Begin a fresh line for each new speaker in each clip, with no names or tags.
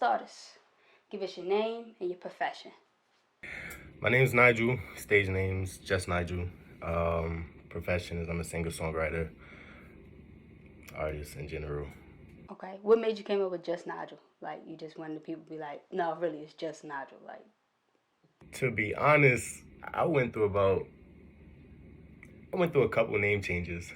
starters. Give us your name and your profession.
My name's Nigel. Stage name's just Nigel. Profession is I'm a singer-songwriter, artist in general.
Okay. What made you came up with just Nigel? Like you just wanted people to be like, no, really, it's just Nigel. Like,
To be honest, I went through a couple name changes.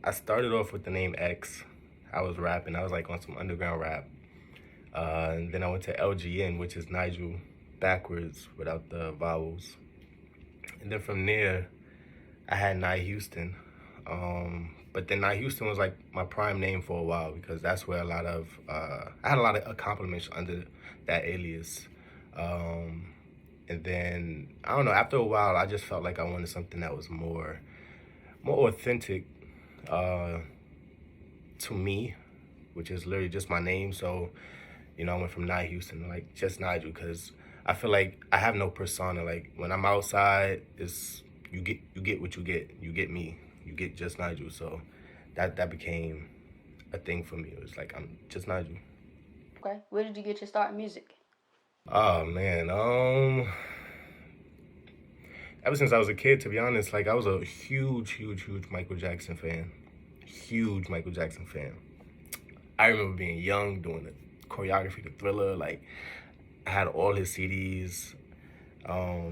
I started off with the name X. I was rapping. I was like on some underground rap. And then I went to LGN, which is Nigel backwards without the vowels. And then from there, I had Nye Houston. But then Nye Houston was like my prime name for a while because that's where I had a lot of accomplishments under that alias. And then I don't know. After a while, I just felt like I wanted something that was more authentic to me, which is literally just my name. So, I went from Nye Houston to like just Nigel because I feel like I have no persona. Like when I'm outside, it's you get what you get. You get me. You get just Nigel. So that became a thing for me. It was like I'm just Nigel.
okay. Where did you get your start in music?
Oh man, ever since I was a kid, to be honest, like I was a huge Michael Jackson fan. Huge Michael Jackson fan. I remember being young, doing the choreography, the Thriller. Like I had all his CDs.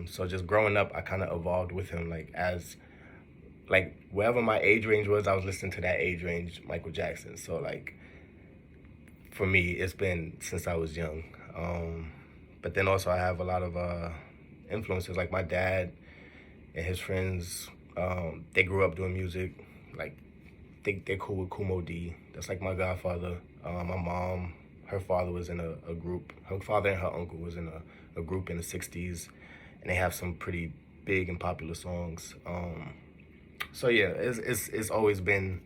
So just growing up, I kind of evolved with him. Like wherever my age range was, I was listening to that age range Michael Jackson. So like for me, it's been since I was young. But then also I have a lot of influences. Like my dad and his friends, they grew up doing music. Like they're cool with Kumo D. That's like my godfather. My mom, her father was in a group. Her father and her uncle was in a group in the 60s. And they have some pretty big and popular songs. So yeah, it's always been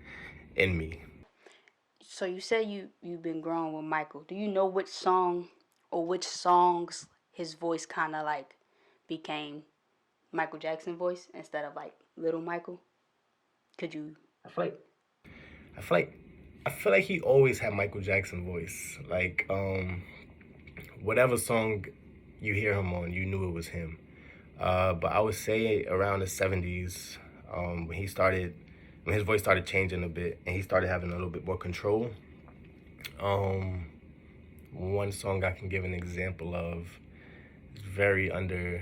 in me.
So you said you've been growing with Michael. Do you know which song or which songs his voice kind of like became Michael Jackson voice instead of like Little Michael? Could you?
I feel like I feel like I feel like he always had Michael Jackson voice. Like whatever song you hear him on, you knew it was him. But I would say around the 70s, when his voice started changing a bit and he started having a little bit more control. Um, One song I can give an example of is very underknown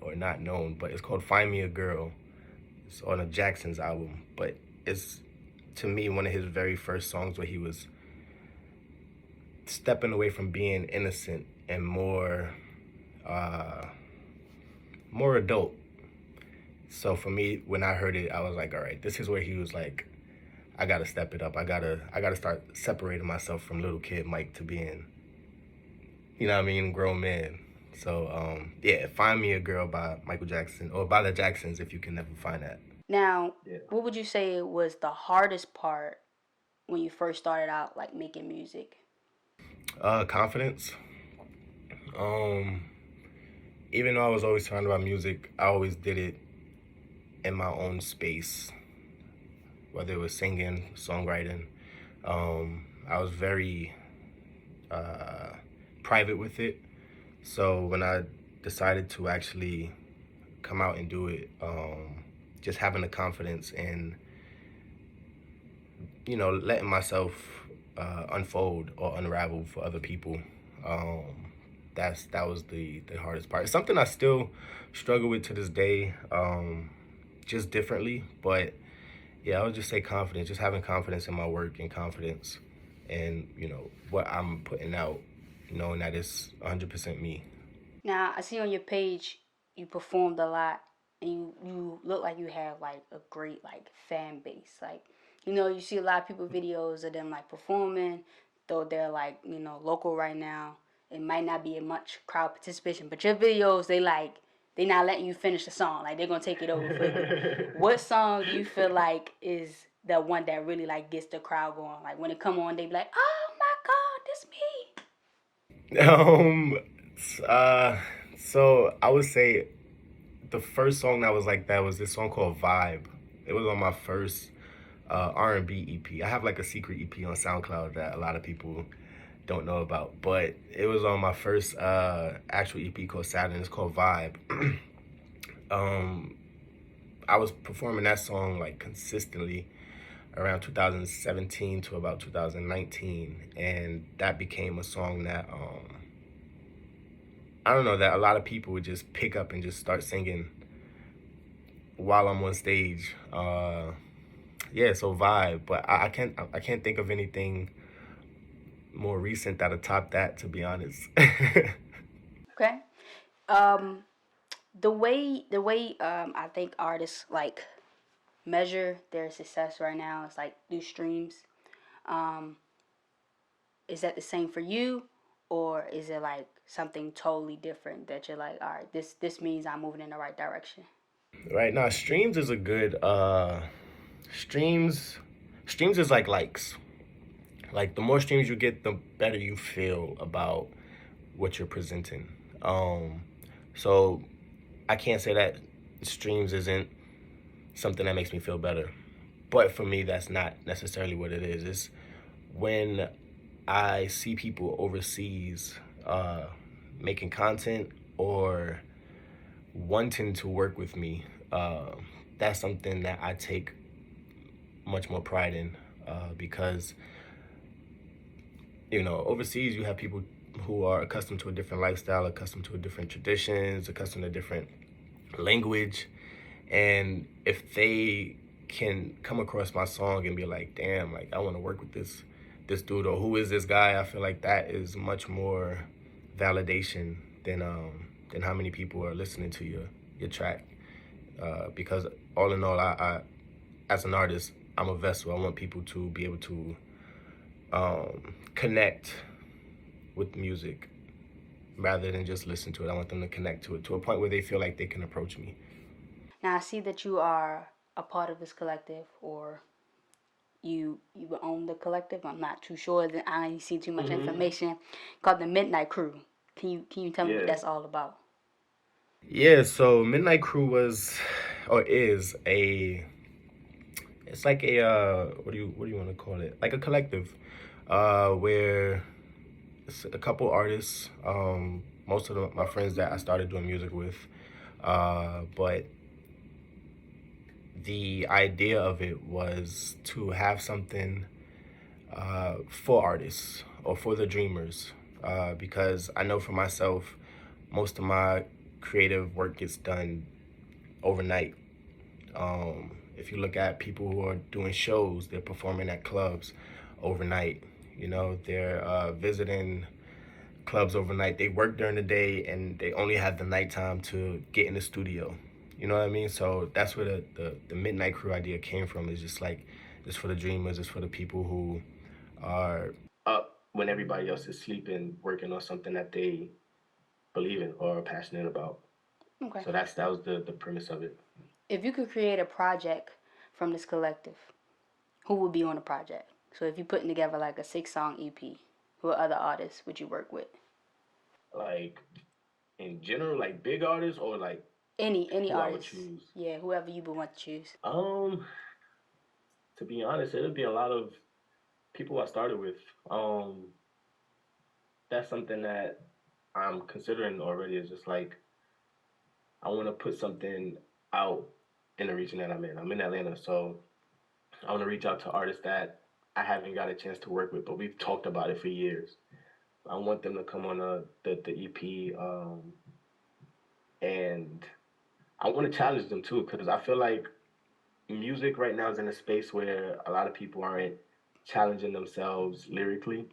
or not known, but it's called "Find Me a Girl." It's on a Jackson's album, but it's to me one of his very first songs where he was stepping away from being innocent and uh, more adult. So for me, when I heard it, I was like, all right, this is where he was like, I gotta step it up. I gotta start separating myself from little kid Mike to being, you know what I mean, grown man. So yeah, "Find Me a Girl" by Michael Jackson or by the Jacksons if you can never find that.
Now,
Yeah.
what would you say was the hardest part when you first started out like making music?
Confidence. Um, Even though I was always talking about music, I always did it in my own space, whether it was singing, songwriting. I was very uh, private with it. So when I decided to actually come out and do it, just having the confidence and letting myself unfold or unravel for other people. That was the hardest part. It's something I still struggle with to this day, just differently. But yeah, I would just say confidence, just having confidence in my work and confidence in what I'm putting out, knowing that it's 100% me.
Now, I see on your page you performed a lot and you look like you have like a great like fan base. Like, you see a lot of people videos of them like performing, though they're like, local right now. It might not be a much crowd participation, but your videos they not letting you finish the song. Like they're gonna take it over for you. What song do you feel like is the one that really like gets the crowd going? Like when it come on, they be like, "Oh my God, this me."
um, uh, so I would say the first song that was like that was this song called "Vibe." It was on my first R&B EP. I have like a secret EP on SoundCloud that a lot of people don't know about, but it was on my first actual EP called Saturn. It's called Vibe. um, I was performing that song like consistently around 2017 to about 2019, and that became a song that I don't know, that a lot of people would just pick up and just start singing while I'm on stage. Yeah, so Vibe, but I can't think of anything more recent that'll top that, to be honest.
Okay. Um, the way I think artists like measure their success right now is like through streams. Um, is that the same for you, or is it like something totally different that you're like, all right, this means I'm moving in the right direction?
Right now, streams is a good streams. Streams is like likes. Like the more streams you get, the better you feel about what you're presenting. Um, so I can't say that streams isn't something that makes me feel better, but for me, that's not necessarily what it is. It's when I see people overseas uh, making content or wanting to work with me. That's something that I take much more pride in because overseas you have people who are accustomed to a different lifestyle, accustomed to a different traditions, accustomed to different language, and if they can come across my song and be like, "Damn, like I want to work with this dude," or "Who is this guy?" I feel like that is much more validation than how many people are listening to your track. Because all in all, I as an artist, I'm a vessel. I want people to be able to connect with music rather than just listen to it. I want them to connect to it to a point where they feel like they can approach me.
Now I see that you are a part of this collective, or you own the collective. I'm not too sure. That I ain't see too much
Mm-hmm.
information. Called the Midnight Crew. Can you tell me what
Yeah.
that's all about?
Yeah, so Midnight Crew was or is a it's like a what do you want to call it? Like a collective where it's a couple artists, most of my friends that I started doing music with, but the idea of it was to have something for artists or for the dreamers, because I know for myself, most of my creative work gets done overnight. If you look at people who are doing shows, they're performing at clubs overnight. They're visiting clubs overnight. They work during the day and they only have the nighttime to get in the studio. You know what I mean? So that's where the Midnight Crew idea came from. It's just like, it's for the dreamers, it's for the people who are up when everybody else is sleeping, working on something that they believe in or are passionate about.
Okay.
So that was the premise of it.
If you could create a project from this collective, who would be on the project? So if you're putting together like a 6 song EP, who other artists would you work with?
Like in general, like big artists or like
Any
who I would
artist.
choose.
Yeah, whoever you would want to choose.
Um, to be honest, it'll be a lot of people I started with. Um, that's something that I'm considering already. Is just like I want to put something out in the region that I'm in. I'm in Atlanta, so I want to reach out to artists that I haven't got a chance to work with, but we've talked about it for years. I want them to come on the EP, and I want to challenge them too, because I feel like music right now is in a space where a lot of people aren't challenging themselves lyrically.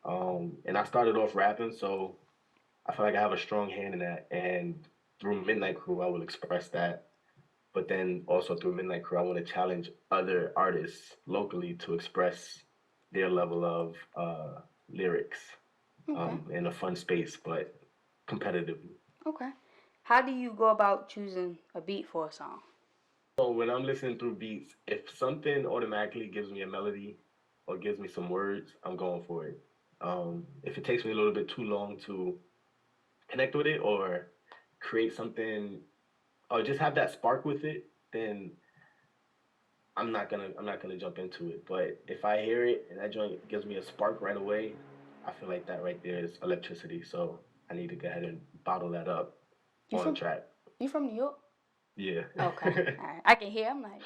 And I started off rapping, so I feel like I have a strong hand in that. And through Midnight Crew, I will express that. But then also through Midnight Crew, I want to challenge other artists locally to express their level of lyrics
Okay.
in a fun space, but competitively.
Okay. How do you go about choosing a beat for a song?
So when I'm listening through beats, if something automatically gives me a melody or gives me some words, I'm going for it. If it takes me a little bit too long to connect with it or create something or just have that spark with it, then I'm not gonna jump into it. But if I hear it and that joint gives me a spark right away, I feel like that right there is electricity. So I need to go ahead and bottle that up
You
on
from
track.
you from New York?
Yeah.
Okay, all right. I can hear. I'm like,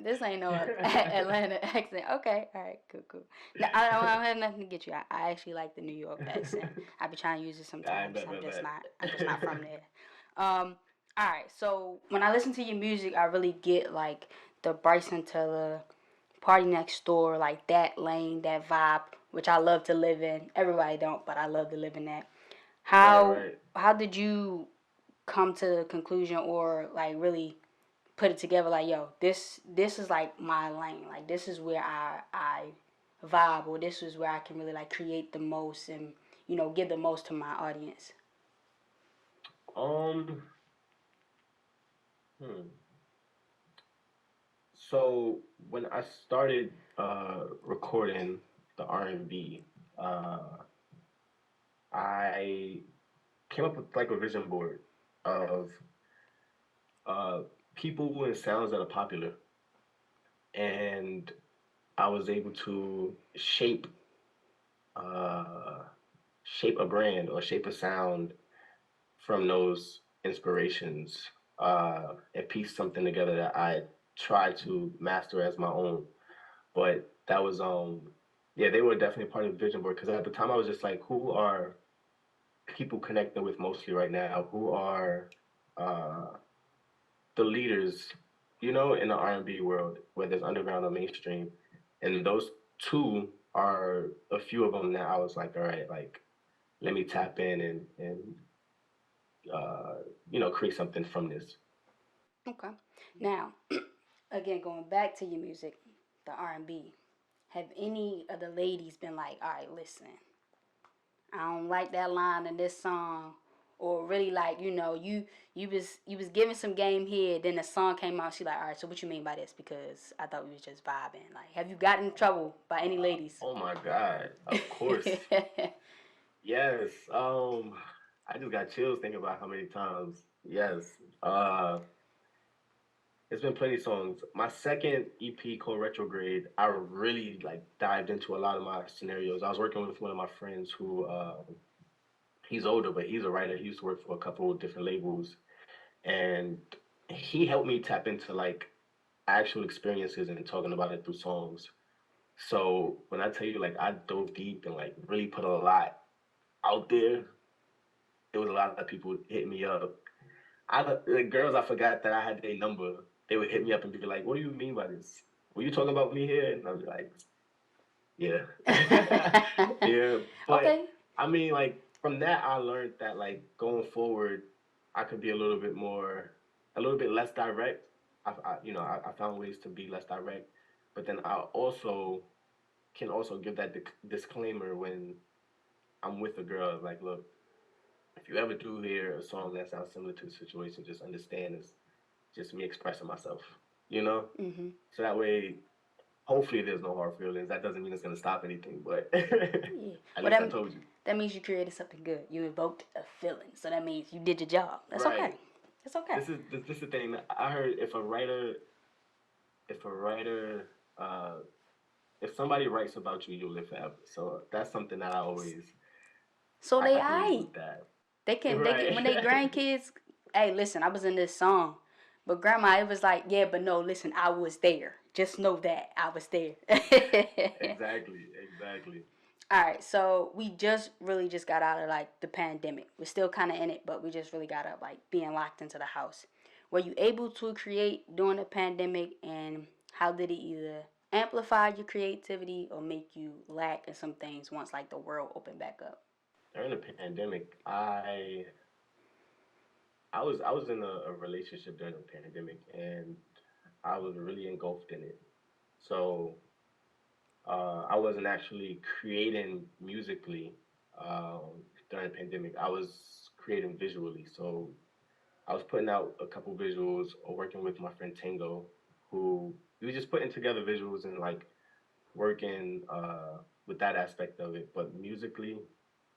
this ain't no Atlanta accent. Okay, all right, cool, cool. No, I don't have nothing to get you. I actually like the New York accent. I be trying to use it
I
sometimes.
bet, bet, bet.
I'm just not from there. All right. So when I listen to your music, I really get like the Bryson Tiller, Party Next Door, like that lane, that vibe, which I love to live in. Everybody don't, but I love to live in that.
Right,
How
right.
how did you come to the conclusion or like really put it together like yo this is like my lane, like this is where I vibe, or this is where I can really like create the most and give the most to my audience?
Um, hmm. So when I started recording the R&B, I came up with like a vision board of uh people and sounds that are popular, and I was able to uh shape a brand or shape a sound from those inspirations, and piece something together that I try to master as my own. But that was yeah, they were definitely part of the vision board because at the time I was just like, who are people connecting with mostly right now? Who are uh the leaders, in the R&B world, whether it's underground or mainstream? And those two are a few of them that I was like, all right, like let me tap in and uh create something from this.
Okay. Now, again, going back to your music, the R&B, have any of the ladies been like, all right, listen, I don't like that line in this song, or really like you was giving some game here, then the song came out, she like, all right, so what you mean by this? Because I thought we was just vibing. Like, have you gotten in trouble by any ladies?
Oh my God, of course. Yes. I just got chills thinking about how many times. Yes. Uh it's been plenty of songs. My second EP called Retrograde, I really like dived into a lot of my scenarios. I was working with one of my friends who he's older, but he's a writer. He used to work for a couple of different labels, and he helped me tap into like actual experiences and talking about it through songs. So when I tell you like I dove deep and like really put a lot out there, it was a lot of people hitting me up. The girls I forgot that I had their number. They would hit me up and be like, "What do you mean by this? Were you talking about me here?" And I'd be like, "Yeah, yeah." But
Okay.
I mean, like from that, I learned that like going forward, I could be a little bit less direct. I found ways to be less direct, but then I also can also give that disclaimer when I'm with a girl. Like, look, if you ever do hear a song that sounds similar to the situation, just understand it's just me expressing myself, you know?
Mhm.
So that way, hopefully there's no hard feelings. That doesn't mean it's going to stop anything, but
Yeah.
at
Well,
least I told you.
that means you created something good. You invoked a feeling, so that means you did your job. That's okay.
Right.
That's okay.
This is the thing. I heard if a writer, uh, if somebody writes about you, you'll live forever. So that's something that
So they
I can use
aight.
with that.
They can
Right.
when they grandkids. Hey, listen, I was in this song, but grandma, it was like, yeah, but no, listen, I was there. Just know that I was there.
Exactly. Exactly.
All right, so we just really just got out of like the pandemic. We're still kind of in it, but we just really got out of like being locked into the house. Were you able to create during the pandemic, and how did it either amplify your creativity or make you lack in some things once like the world opened back up?
During the pandemic, I was in a relationship during the pandemic, and I was really engulfed in it. So I wasn't actually creating musically during the pandemic. I was creating visually. So I was putting out a couple visuals or working with my friend Tango, who we were just putting together visuals and like working with that aspect of it. But musically,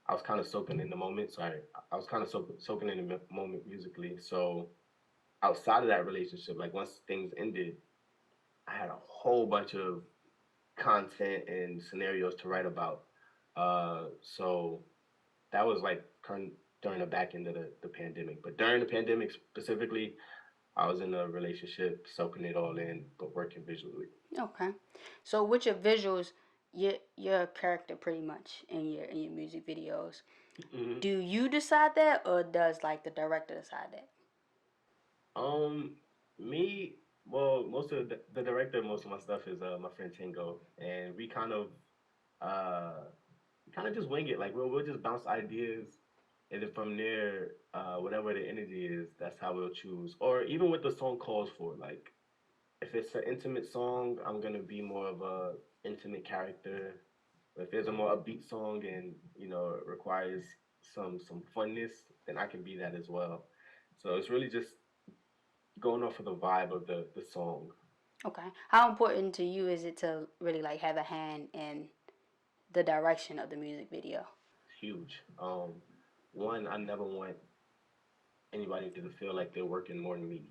I was kind of soaking in the moment. Sorry, I was kind of soaking in the moment musically. So outside of that relationship, like once things ended, I had a whole bunch of content and scenarios to write about. So that was like during the back end of the pandemic. But during the pandemic specifically, I was in a relationship, soaking it all in, but working visually.
Okay. So with your visuals, your character pretty much in your music videos.
Hmm.
Do you decide that, or does like the director decide that?
Um, me, well, most of the director, of most of my stuff is my friend Tingo, and uh we kind of just wing it. Like we'll just bounce ideas, and then from there, whatever the energy is, that's how we'll choose. Or even what the song calls for. Like if it's an intimate song, I'm gonna be more of a intimate character. If there's a more upbeat song and it requires some funness, then I can be that as well. So it's really just going off of the vibe of the song.
Okay. How important to you is it to really like have a hand in the direction of the music video?
It's huge. One, I never want anybody to feel like they're working more than me.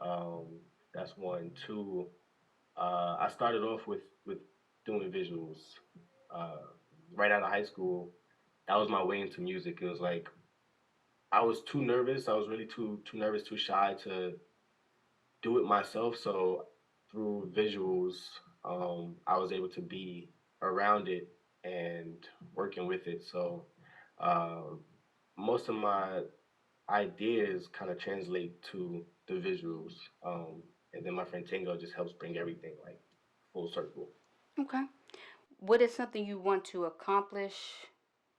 Um, that's one. Two, I started off with doing visuals. Uh, right out of high school, that was my way into music. It was like I was too nervous. I was really too nervous, too shy to do it myself. So through visuals, I was able to be around it and working with it. So uh, most of my ideas kind of translate to the visuals, and then my friend Tingo just helps bring everything like full circle.
Okay. What is something you want to accomplish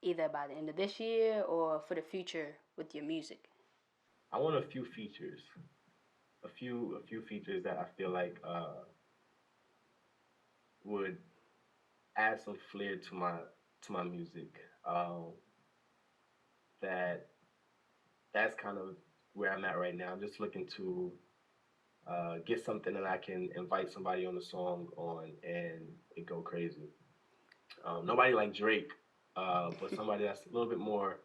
either by the end of this year or for the future with your music?
I want a few features, a few features that I feel like would add some flair to my music. That that's kind of where I'm at right now. I'm just looking to get something that I can invite somebody on the song on and it go crazy. Nobody like Drake, but somebody that's a little bit more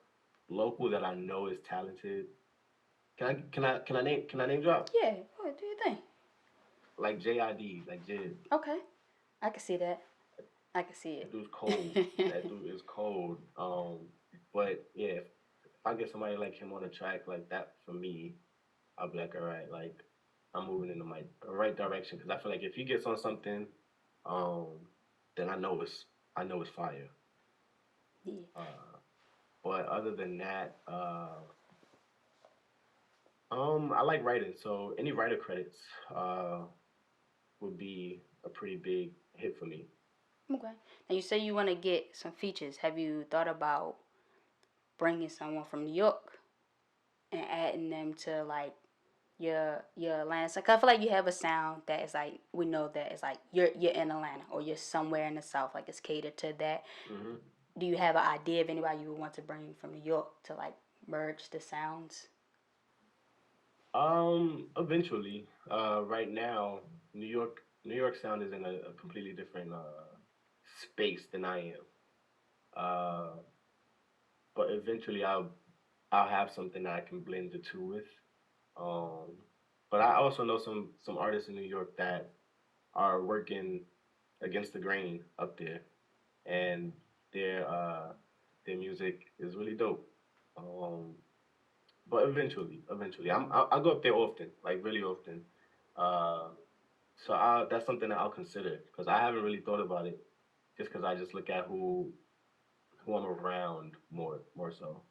local that I know is talented. Can I name drop?
Yeah, what do you think?
Like JID, like Jid.
Okay, I can see that. I can see
That dude's cold.
it.
That dude is cold. But yeah, if I get somebody like him on a track like that for me, I'll be like, all right, like I'm moving in the right direction because I feel like if he gets on something, um, then I know it's fire.
Yeah.
Uh, but other than that, I like writing, so any writer credits uh would be a pretty big hit for me.
Okay. Now you say you want to get some features. Have you thought about bringing someone from New York and adding them to like your Atlanta? So I feel like you have a sound that is like we know that it's like you're in Atlanta or you're somewhere in the South. Like it's catered to that.
Hmm.
Do you have an idea of anybody you would want to bring from New York to like merge the sounds?
Eventually, right now, New York sound is in a completely different space than I am. Uh, but eventually, I'll have something that I can blend the two with. Um, but I also know some artists in New York that are working against the grain up there, and their uh, their music is really dope. Um, but eventually, I'll go up there often, like really often. Uh, that's something that I'll consider because I haven't really thought about it, just because I just look at who I'm around more so.